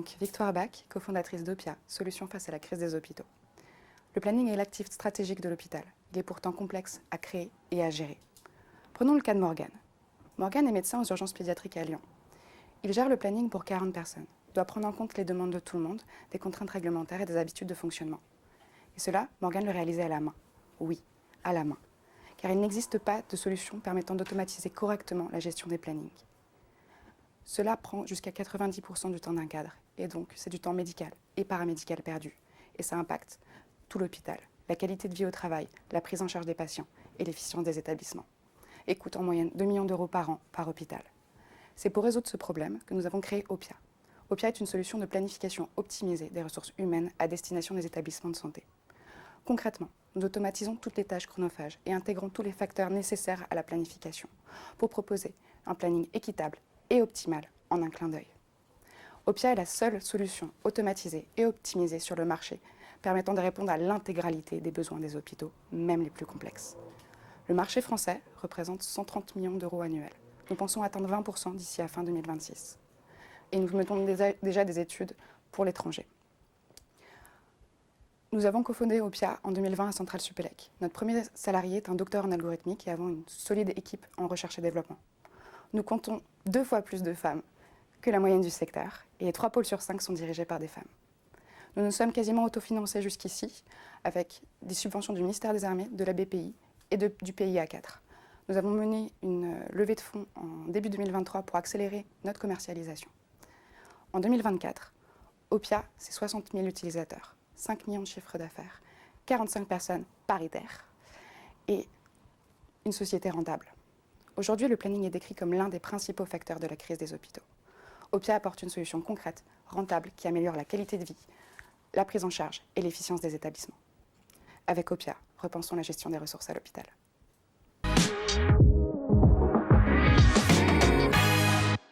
donc Victoire Bach, cofondatrice d'Opia, solution face à la crise des hôpitaux. Le planning est l'actif stratégique de l'hôpital. Il est pourtant complexe à créer et à gérer. Prenons le cas de Morgane. Morgane est médecin aux urgences pédiatriques à Lyon. Il gère le planning pour 40 personnes, doit prendre en compte les demandes de tout le monde, des contraintes réglementaires et des habitudes de fonctionnement. Et cela, Morgane le réalisait à la main. Oui, à la main. Car il n'existe pas de solution permettant d'automatiser correctement la gestion des plannings. Cela prend jusqu'à 90% du temps d'un cadre, et donc c'est du temps médical et paramédical perdu. Et ça impacte tout l'hôpital, la qualité de vie au travail, la prise en charge des patients et l'efficience des établissements. Et coûte en moyenne 2 millions d'euros par an par hôpital. C'est pour résoudre ce problème que nous avons créé Opia. Opia est une solution de planification optimisée des ressources humaines à destination des établissements de santé. Concrètement, nous automatisons toutes les tâches chronophages et intégrons tous les facteurs nécessaires à la planification pour proposer un planning équitable et optimal en un clin d'œil. Opia est la seule solution automatisée et optimisée sur le marché permettant de répondre à l'intégralité des besoins des hôpitaux, même les plus complexes. Le marché français représente 130 millions d'euros annuels. Nous pensons atteindre 20% d'ici à fin 2026. Et nous mettons déjà des études pour l'étranger. Nous avons cofondé Opia en 2020 à Centrale Supélec. Notre premier salarié est un docteur en algorithmique et avons une solide équipe en recherche et développement. Nous comptons 2 fois plus de femmes que la moyenne du secteur et 3 pôles sur 5 sont dirigés par des femmes. Nous nous sommes quasiment autofinancés jusqu'ici avec des subventions du ministère des Armées, de la BPI et du PIA 4. Nous avons mené une levée de fonds en début 2023 pour accélérer notre commercialisation. En 2024, Opia, c'est 60 000 utilisateurs, 5 millions de chiffres d'affaires, 45 personnes paritaires et une société rentable. Aujourd'hui, le planning est décrit comme l'un des principaux facteurs de la crise des hôpitaux. Opia apporte une solution concrète, rentable, qui améliore la qualité de vie, la prise en charge et l'efficience des établissements. Avec Opia, repensons la gestion des ressources à l'hôpital.